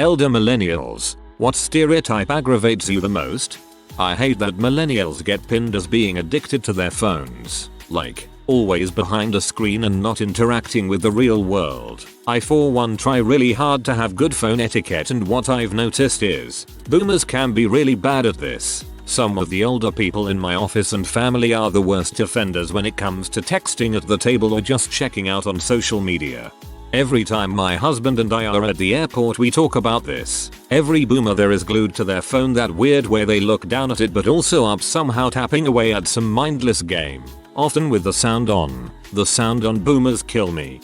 Elder millennials, what stereotype aggravates you the most? I hate that millennials get pinned as being addicted to their phones. Like, always behind a screen and not interacting with the real world. I for one try really hard to have good phone etiquette, and what I've noticed is, boomers can be really bad at this. Some of the older people in my office and family are the worst offenders when it comes to texting at the table or just checking out on social media. Every time my husband and I are at the airport we talk about this. Every boomer there is glued to their phone, that weird way they look down at it but also up, somehow tapping away at some mindless game. Often with the sound on. The sound on boomers kill me.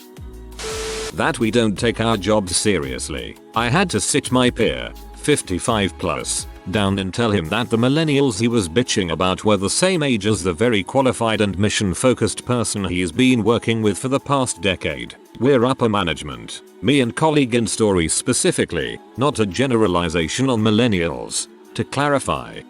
That we don't take our jobs seriously. I had to sit my peer, 55 plus, down and tell him that the millennials he was bitching about were the same age as the very qualified and mission focused person he's been working with for the past decade. We're upper management, me and colleague in stories specifically, not a generalization on millennials. To clarify,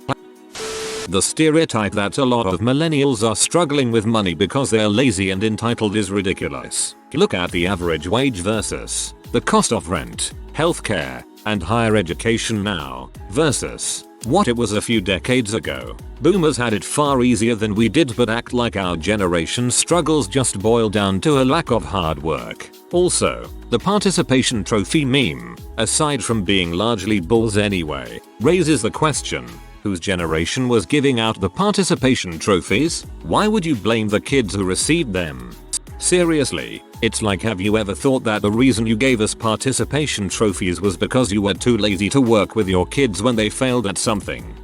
the stereotype that a lot of millennials are struggling with money because they're lazy and entitled is ridiculous. Look at the average wage versus the cost of rent, healthcare, and higher education now, versus what it was a few decades ago. Boomers had it far easier than we did, but act like our generation's struggles just boil down to a lack of hard work. Also, the participation trophy meme, aside from being largely bulls anyway, raises the question, whose generation was giving out the participation trophies? Why would you blame the kids who received them? Seriously, it's like, have you ever thought that the reason you gave us participation trophies was because you were too lazy to work with your kids when they failed at something?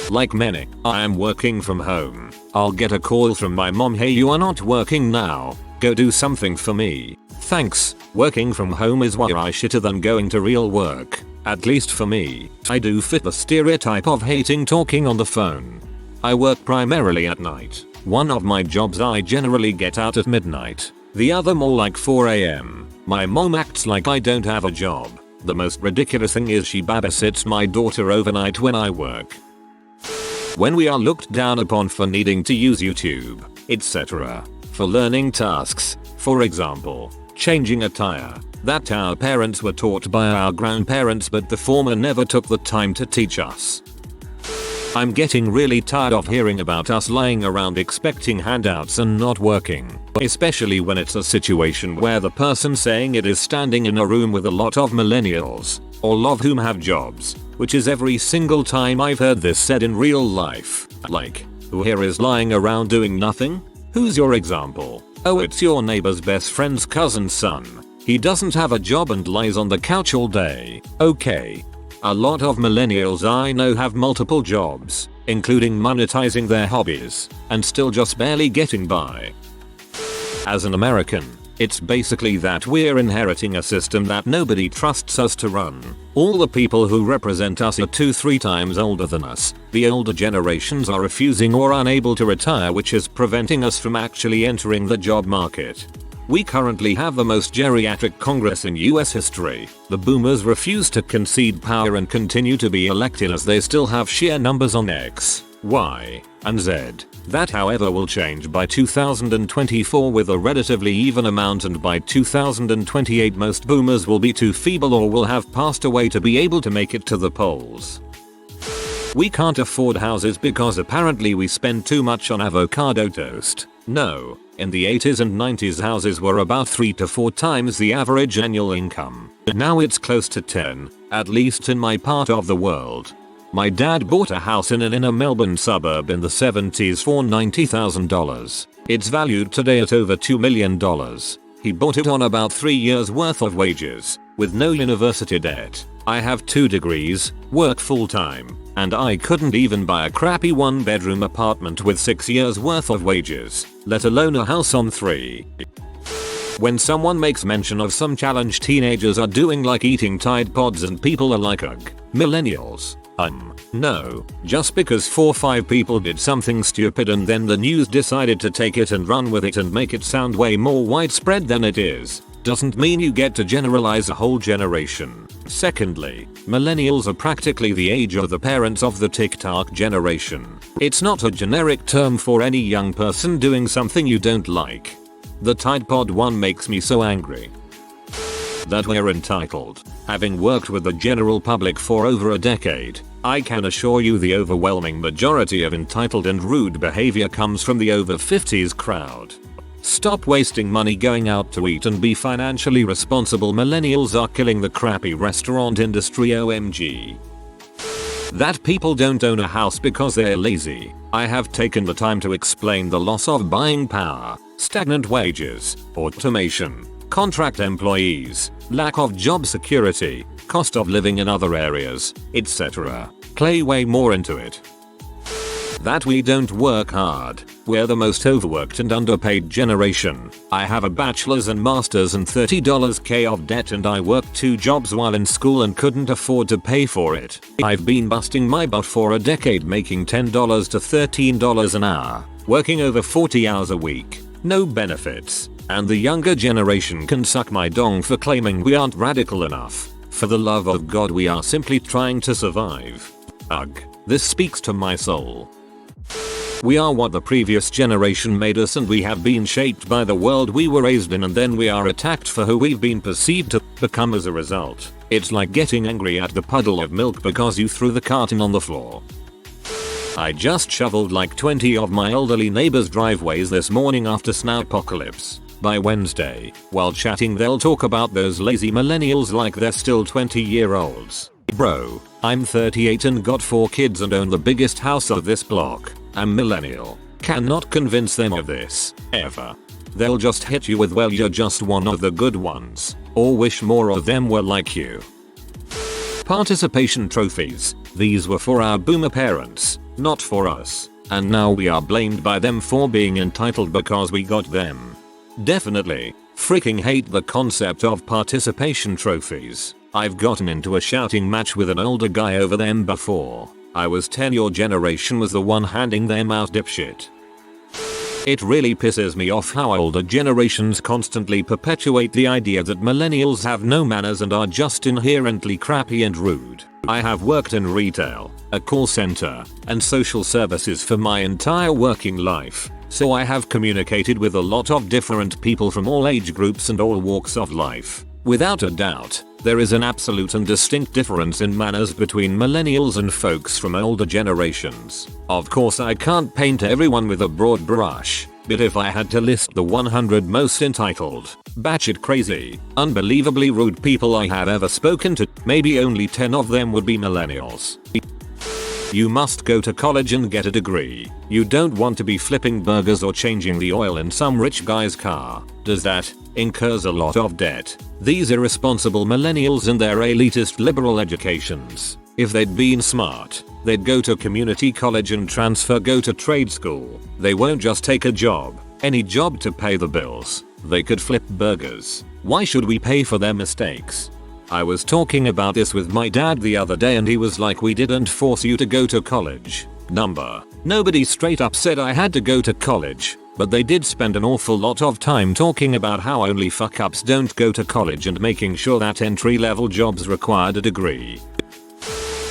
Like many, I am working from home. I'll get a call from my mom, hey, you are not working now, go do something for me. Thanks, working from home is way shitter than going to real work. At least for me, I do fit the stereotype of hating talking on the phone. I work primarily at night. One of my jobs I generally get out at midnight, the other more like 4 AM. My mom acts like I don't have a job. The most ridiculous thing is she babysits my daughter overnight when I work. When we are looked down upon for needing to use YouTube, etc. for learning tasks, for example, changing a tire, that our parents were taught by our grandparents but the former never took the time to teach us. I'm getting really tired of hearing about us lying around expecting handouts and not working, especially when it's a situation where the person saying it is standing in a room with a lot of millennials, all of whom have jobs, which is every single time I've heard this said in real life. Like, who here is lying around doing nothing? Who's your example? Oh, it's your neighbor's best friend's cousin's son. He doesn't have a job and lies on the couch all day. Okay. A lot of millennials I know have multiple jobs, including monetizing their hobbies, and still just barely getting by. As an American, it's basically that we're inheriting a system that nobody trusts us to run. All the people who represent us are 2-3 times older than us. The older generations are refusing or unable to retire, which is preventing us from actually entering the job market. We currently have the most geriatric Congress in US history. The boomers refuse to concede power and continue to be elected as they still have sheer numbers on X, Y, and Z. That however will change by 2024 with a relatively even amount, and by 2028 most boomers will be too feeble or will have passed away to be able to make it to the polls. We can't afford houses because apparently we spend too much on avocado toast. No, in the 80s and 90s houses were about 3 to 4 times the average annual income. Now it's close to 10, at least in my part of the world. My dad bought a house in an inner Melbourne suburb in the 70s for $90,000. It's valued today at over $2 million. He bought it on about 3 years worth of wages, with no university debt. I have 2 degrees, work full time, and I couldn't even buy a crappy 1-bedroom apartment with 6 years worth of wages, let alone a house on 3. When someone makes mention of some challenge teenagers are doing like eating Tide Pods and people are like, ugh, millennials. No, just because 4 or 5 people did something stupid and then the news decided to take it and run with it and make it sound way more widespread than it is, doesn't mean you get to generalize a whole generation. Secondly, millennials are practically the age of the parents of the TikTok generation. It's not a generic term for any young person doing something you don't like. The Tide Pod one makes me so angry. That we're entitled. Having worked with the general public for over a decade, I can assure you the overwhelming majority of entitled and rude behavior comes from the over 50s crowd. Stop wasting money going out to eat and be financially responsible. Millennials are killing the crappy restaurant industry. OMG. That people don't own a house because they're lazy. I have taken the time to explain the loss of buying power, stagnant wages, automation, contract employees, lack of job security, cost of living in other areas, etc. Play way more into it. That we don't work hard. We're the most overworked and underpaid generation. I have a bachelor's and master's and $30k of debt, and I worked 2 jobs while in school and couldn't afford to pay for it. I've been busting my butt for a decade, making $10 to $13 an hour, working over 40 hours a week, no benefits, and the younger generation can suck my dong for claiming we aren't radical enough. For the love of God, we are simply trying to survive. Ugh, this speaks to my soul. We are what the previous generation made us, and we have been shaped by the world we were raised in, and then we are attacked for who we've been perceived to become as a result. It's like getting angry at the puddle of milk because you threw the carton on the floor. I just shoveled like 20 of my elderly neighbors' driveways this morning after snowpocalypse. By Wednesday, while chatting, they'll talk about those lazy millennials like they're still 20-year-olds. Bro, I'm 38 and got 4 kids and own the biggest house of this block. I'm millennial. Cannot convince them of this, ever. They'll just hit you with, well, you're just one of the good ones, or wish more of them were like you. Participation trophies. These were for our boomer parents, not for us, and now we are blamed by them for being entitled because we got them. Definitely freaking hate the concept of participation trophies. I've gotten into a shouting match with an older guy over them before. I was 10, your generation was the one handing them out, dipshit. It really pisses me off how older generations constantly perpetuate the idea that millennials have no manners and are just inherently crappy and rude. I have worked in retail, a call center, and social services for my entire working life, so I have communicated with a lot of different people from all age groups and all walks of life. Without a doubt, there is an absolute and distinct difference in manners between millennials and folks from older generations. Of course, I can't paint everyone with a broad brush, but if I had to list the 100 most entitled, batshit crazy, unbelievably rude people I have ever spoken to, maybe only 10 of them would be millennials. You must go to college and get a degree. You don't want to be flipping burgers or changing the oil in some rich guy's car. Does that incurs a lot of debt? These irresponsible millennials and their elitist liberal educations. If they'd been smart, they'd go to community college and go to trade school. They won't just take a job, any job to pay the bills. They could flip burgers. Why should we pay for their mistakes? I was talking about this with my dad the other day and he was like, we didn't force you to go to college. Nobody straight up said I had to go to college, but they did spend an awful lot of time talking about how only fuck ups don't go to college and making sure that entry-level jobs required a degree.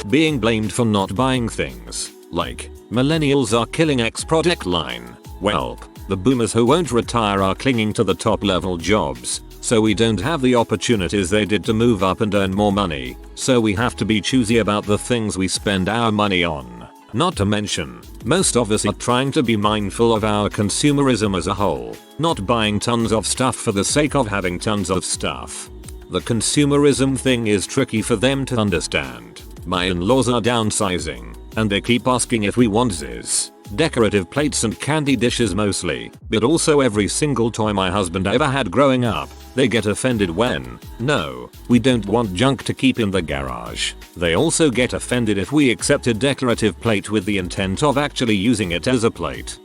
Being blamed for not buying things, like, millennials are killing X product line. Welp, the boomers who won't retire are clinging to the top level jobs, so we don't have the opportunities they did to move up and earn more money, so we have to be choosy about the things we spend our money on. Not to mention, most of us are trying to be mindful of our consumerism as a whole, not buying tons of stuff for the sake of having tons of stuff. The consumerism thing is tricky for them to understand. My in-laws are downsizing, and they keep asking if we want this. Decorative plates and candy dishes mostly, but also every single toy my husband ever had growing up. They get offended when, no, we don't want junk to keep in the garage. They also get offended if we accept a decorative plate with the intent of actually using it as a plate.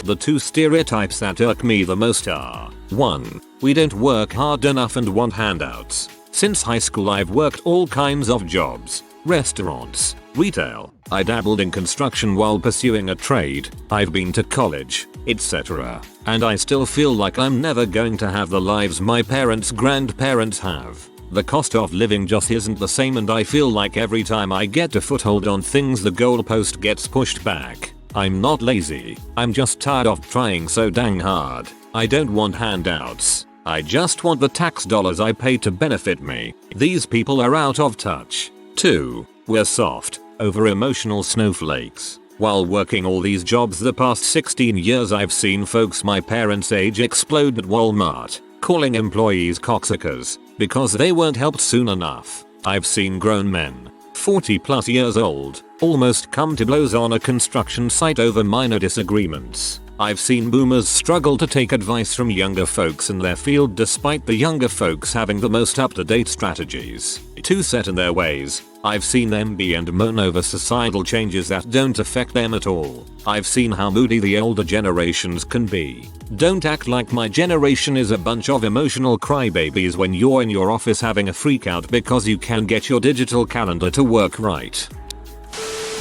The 2 stereotypes that irk me the most are, 1. We don't work hard enough and want handouts. Since high school I've worked all kinds of jobs, restaurants, retail, I dabbled in construction while pursuing a trade, I've been to college, etc. And I still feel like I'm never going to have the lives my parents' grandparents have. The cost of living just isn't the same, and I feel like every time I get a foothold on things the goalpost gets pushed back. I'm not lazy, I'm just tired of trying so dang hard. I don't want handouts. I just want the tax dollars I pay to benefit me. These people are out of touch. 2. We're soft, over-emotional snowflakes. While working all these jobs the past 16 years, I've seen folks my parents' age explode at Walmart, calling employees cocksuckers because they weren't helped soon enough. I've seen grown men, 40 plus years old, almost come to blows on a construction site over minor disagreements. I've seen boomers struggle to take advice from younger folks in their field despite the younger folks having the most up-to-date strategies. Too set in their ways, I've seen them be and moan over societal changes that don't affect them at all. I've seen how moody the older generations can be. Don't act like my generation is a bunch of emotional crybabies when you're in your office having a freakout because you can't get your digital calendar to work right.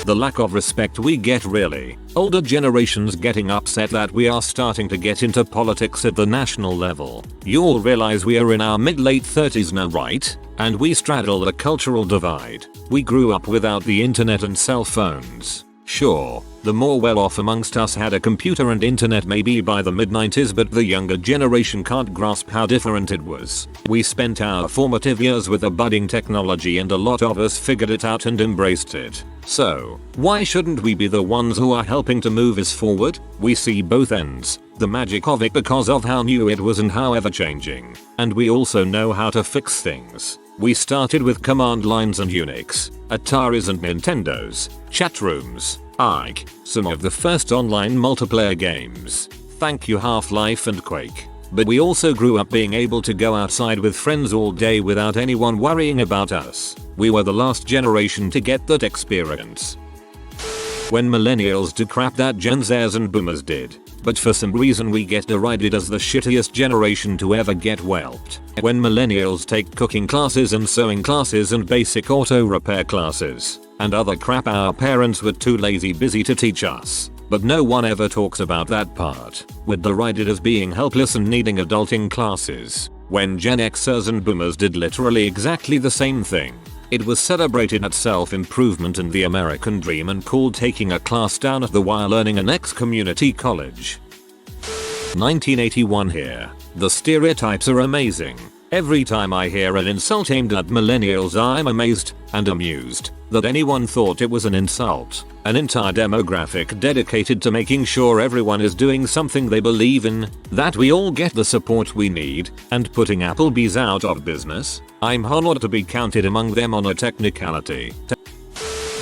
The lack of respect we get really. Older generations getting upset that we are starting to get into politics at the national level. You all realize we are in our mid-late 30s now, right? And we straddle the cultural divide. We grew up without the internet and cell phones. Sure, the more well-off amongst us had a computer and internet maybe by the mid-90s, but the younger generation can't grasp how different it was. We spent our formative years with a budding technology and a lot of us figured it out and embraced it. So, why shouldn't we be the ones who are helping to move us forward? We see both ends, the magic of it because of how new it was and how ever-changing. And we also know how to fix things. We started with command lines and Unix, Ataris and Nintendos, chat rooms, Ike, some of the first online multiplayer games. Thank you Half-Life and Quake. But we also grew up being able to go outside with friends all day without anyone worrying about us. We were the last generation to get that experience. When millennials do crap that Gen Zers and boomers did. But for some reason we get derided as the shittiest generation to ever get whelped. When millennials take cooking classes and sewing classes and basic auto repair classes and other crap our parents were too busy to teach us. But no one ever talks about that part. We're derided as being helpless and needing adulting classes. When Gen Xers and boomers did literally exactly the same thing. It was celebrated at self-improvement and the American dream and called taking a class down at the while learning an ex-community college. 1981 here. The stereotypes are amazing. Every time I hear an insult aimed at millennials I'm amazed and amused that anyone thought it was an insult. An entire demographic dedicated to making sure everyone is doing something they believe in, that we all get the support we need, and putting Applebee's out of business. I'm honored to be counted among them on a technicality.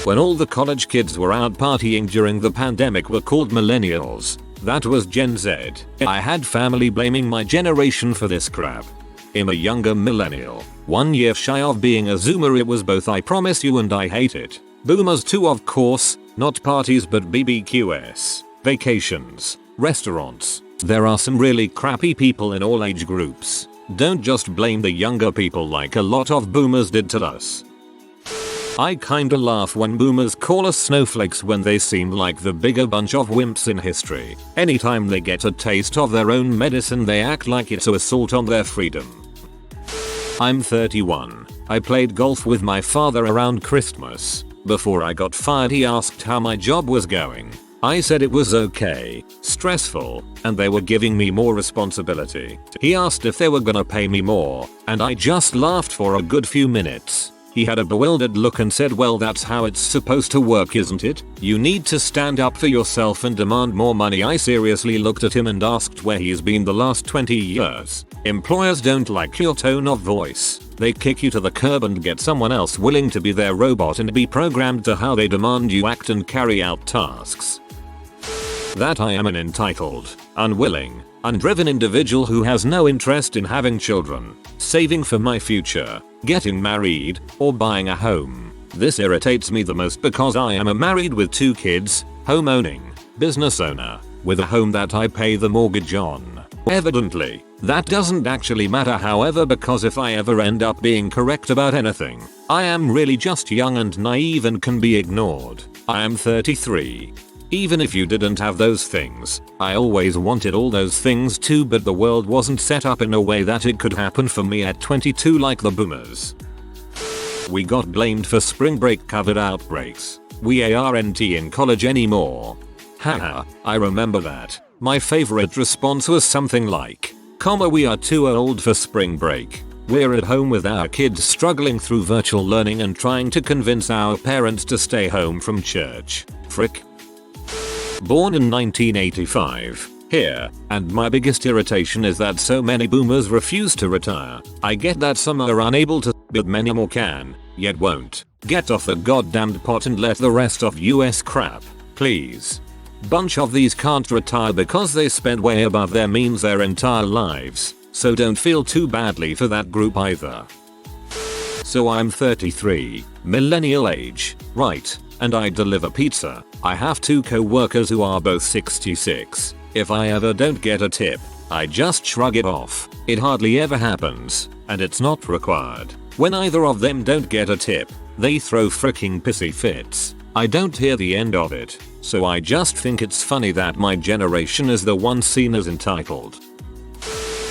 When all the college kids were out partying during the pandemic were called millennials. That was Gen Z. I had family blaming my generation for this crap. I'm a younger millennial, 1 year shy of being a zoomer. It was both, I promise you, and I hate it. Boomers too, of course, not parties but BBQs, vacations, restaurants. There are some really crappy people in all age groups. Don't just blame the younger people like a lot of boomers did to us. I kinda laugh when boomers call us snowflakes when they seem like the bigger bunch of wimps in history. Anytime they get a taste of their own medicine they act like it's an assault on their freedom. I'm 31. I played golf with my father around Christmas. Before I got fired he asked how my job was going. I said it was okay, stressful, and they were giving me more responsibility. He asked if they were gonna pay me more, and I just laughed for a good few minutes. He had a bewildered look and said, well, that's how it's supposed to work, isn't it? You need to stand up for yourself and demand more money. I seriously looked at him and asked where he's been the last 20 years. Employers don't like your tone of voice. They kick you to the curb and get someone else willing to be their robot and be programmed to how they demand you act and carry out tasks. That I am an entitled, unwilling, undriven individual who has no interest in having children, saving for my future, getting married, or buying a home. This irritates me the most because I am a married with 2 kids, home-owning, business owner, with a home that I pay the mortgage on. Evidently, that doesn't actually matter, however, because if I ever end up being correct about anything, I am really just young and naive and can be ignored. I am 33. Even if you didn't have those things, I always wanted all those things too, but the world wasn't set up in a way that it could happen for me at 22 like the boomers. We got blamed for spring break COVID outbreaks. We aren't in college anymore. Haha, I remember that. My favorite response was something like, We are too old for spring break. We're at home with our kids struggling through virtual learning and trying to convince our parents to stay home from church. Frick. Born in 1985. Here, and my biggest irritation is that so many boomers refuse to retire. I get that some are unable to, but many more can, yet won't. Get off the goddamned pot and let the rest of US crap, please. Bunch of these can't retire because they spent way above their means their entire lives, so don't feel too badly for that group either. So I'm 33, millennial age, right, and I deliver pizza. I have 2 co-workers who are both 66. If I ever don't get a tip, I just shrug it off. It hardly ever happens, and it's not required. When either of them don't get a tip, they throw freaking pissy fits. I don't hear the end of it, so I just think it's funny that my generation is the one seen as entitled.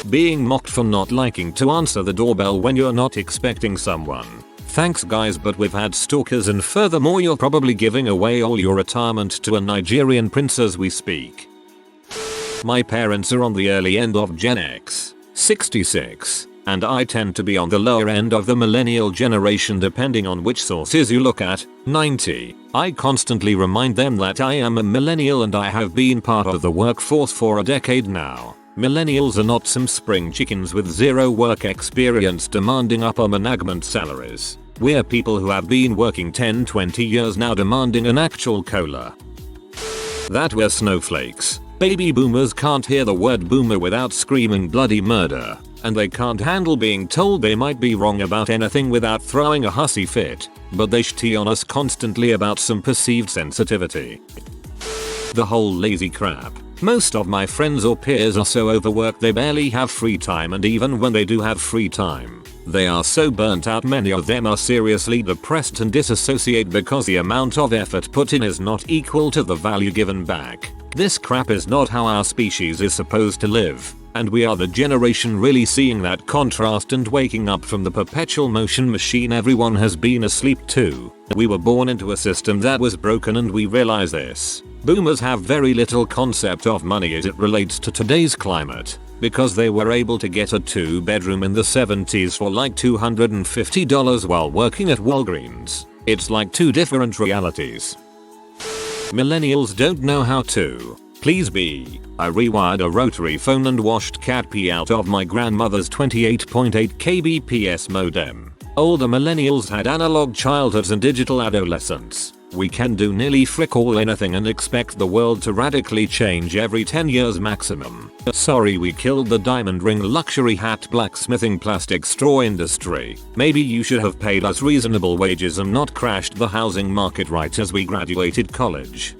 Being mocked for not liking to answer the doorbell when you're not expecting someone. Thanks guys, but we've had stalkers, and furthermore you're probably giving away all your retirement to a Nigerian prince as we speak. My parents are on the early end of Gen X, 66, and I tend to be on the lower end of the millennial generation depending on which sources you look at, 90. I constantly remind them that I am a millennial and I have been part of the workforce for a decade now. Millennials are not some spring chickens with zero work experience demanding upper management salaries. We're people who have been working 10-20 years now demanding an actual COLA. That we're snowflakes. Baby boomers can't hear the word boomer without screaming bloody murder, and they can't handle being told they might be wrong about anything without throwing a hussy fit, but they shitty on us constantly about some perceived sensitivity. The whole lazy crap. Most of my friends or peers are so overworked they barely have free time, and even when they do have free time, they are so burnt out many of them are seriously depressed and disassociate because the amount of effort put in is not equal to the value given back. This crap is not how our species is supposed to live, and we are the generation really seeing that contrast and waking up from the perpetual motion machine everyone has been asleep to. We were born into a system that was broken and we realize this. Boomers have very little concept of money as it relates to today's climate, because they were able to get a 2-bedroom in the 70s for like $250 while working at Walgreens. It's like 2 different realities. Millennials don't know how to. Please be. I rewired a rotary phone and washed cat pee out of my grandmother's 28.8 kbps modem. Older millennials had analog childhoods and digital adolescence. We can do nearly frick all anything and expect the world to radically change every 10 years maximum. Sorry we killed the diamond ring luxury hat blacksmithing plastic straw industry. Maybe you should have paid us reasonable wages and not crashed the housing market right as we graduated college.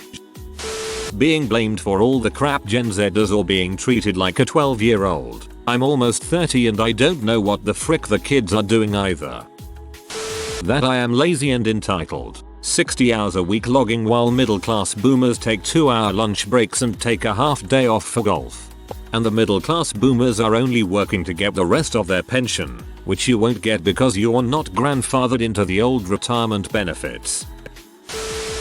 Being blamed for all the crap Gen Z does or being treated like a 12-year-old. I'm almost 30 and I don't know what the frick the kids are doing either. That I am lazy and entitled. 60 hours a week logging while middle class boomers take 2-hour lunch breaks and take a half day off for golf. And the middle class boomers are only working to get the rest of their pension, which you won't get because you're not grandfathered into the old retirement benefits.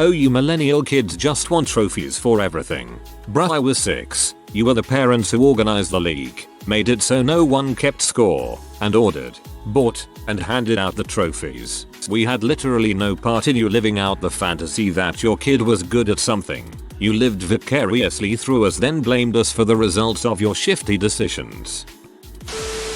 Oh, you millennial kids just want trophies for everything. Bruh, I was 6. You were the parents who organized the league, made it so no one kept score, and ordered, bought, and handed out the trophies. We had literally no part in you living out the fantasy that your kid was good at something. You lived vicariously through us, then blamed us for the results of your shifty decisions.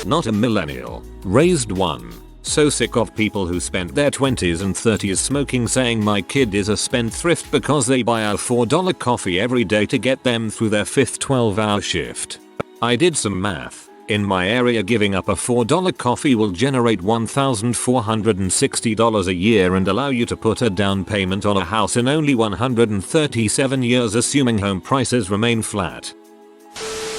Not a millennial. Raised one. So sick of people who spent their 20s and 30s smoking saying my kid is a spendthrift because they buy a $4 coffee every day to get them through their 5th 12-hour shift. I did some math. In my area, giving up a $4 coffee will generate $1,460 a year and allow you to put a down payment on a house in only 137 years, assuming home prices remain flat.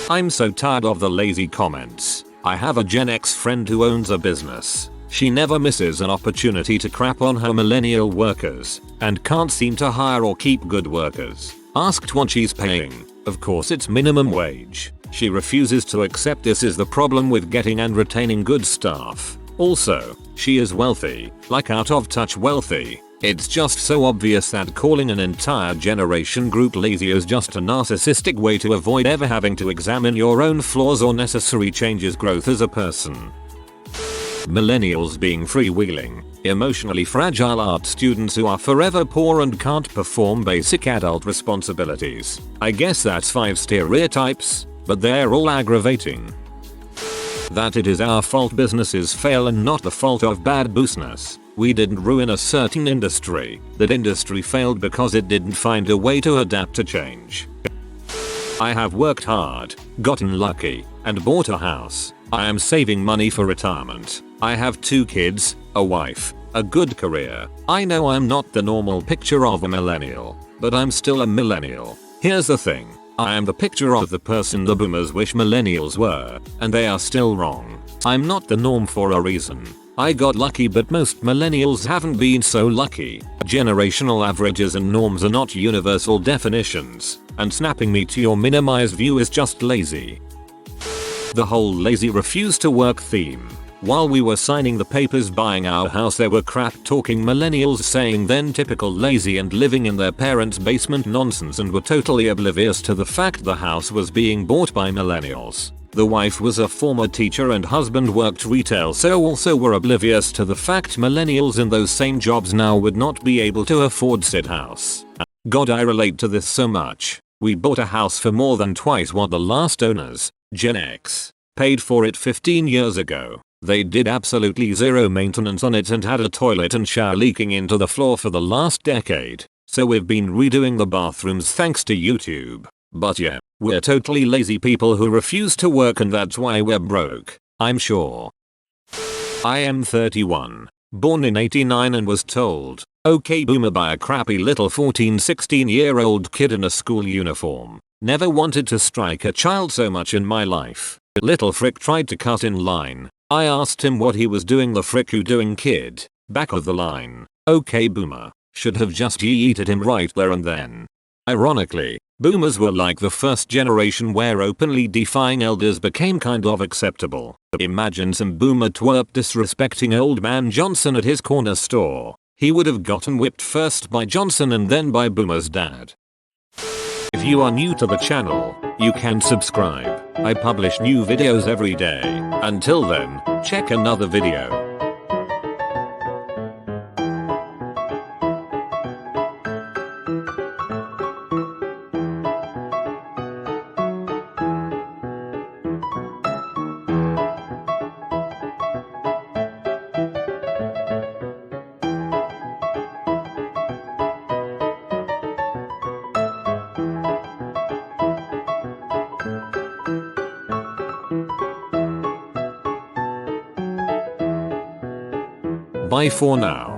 I'm so tired of the lazy comments. I have a Gen X friend who owns a business. She never misses an opportunity to crap on her millennial workers and can't seem to hire or keep good workers. Asked what she's paying, of course it's minimum wage. She refuses to accept this is the problem with getting and retaining good staff. Also, she is wealthy, like out of touch wealthy. It's just so obvious that calling an entire generation group lazy is just a narcissistic way to avoid ever having to examine your own flaws or necessary changes growth as a person. Millennials being freewheeling, emotionally fragile art students who are forever poor and can't perform basic adult responsibilities. I guess that's 5 stereotypes, but they're all aggravating. That it is our fault businesses fail and not the fault of bad business. We didn't ruin a certain industry. That industry failed because it didn't find a way to adapt to change. I have worked hard, gotten lucky, and bought a house. I am saving money for retirement. I have 2 kids, a wife, a good career. I know I'm not the normal picture of a millennial, but I'm still a millennial. Here's the thing. I am the picture of the person the boomers wish millennials were, and they are still wrong. I'm not the norm for a reason. I got lucky, but most millennials haven't been so lucky. Generational averages and norms are not universal definitions, and snapping me to your minimized view is just lazy. The whole lazy refuse to work theme. While we were signing the papers buying our house, there were crap talking millennials saying then typical lazy and living in their parents' basement nonsense, and were totally oblivious to the fact the house was being bought by millennials. The wife was a former teacher and husband worked retail, so also were oblivious to the fact millennials in those same jobs now would not be able to afford said house. God, I relate to this so much. We bought a house for more than twice what the last owners, Gen X, paid for it 15 years ago. They did absolutely zero maintenance on it and had a toilet and shower leaking into the floor for the last decade. So we've been redoing the bathrooms thanks to YouTube. But yeah, we're totally lazy people who refuse to work, and that's why we're broke, I'm sure. I am 31, born in '89, and was told, okay boomer, by a crappy little 14-16-year-old kid in a school uniform. Never wanted to strike a child so much in my life. Little frick tried to cut in line. I asked him what he was doing. The frick you doing, kid? Back of the line. Okay boomer. Should have just yeeted him right there and then. Ironically, boomers were like the first generation where openly defying elders became kind of acceptable. Imagine some boomer twerp disrespecting old man Johnson at his corner store. He would have gotten whipped first by Johnson and then by boomer's dad. If you are new to the channel, you can subscribe. I publish new videos every day. Until then, check another video. Bye for now.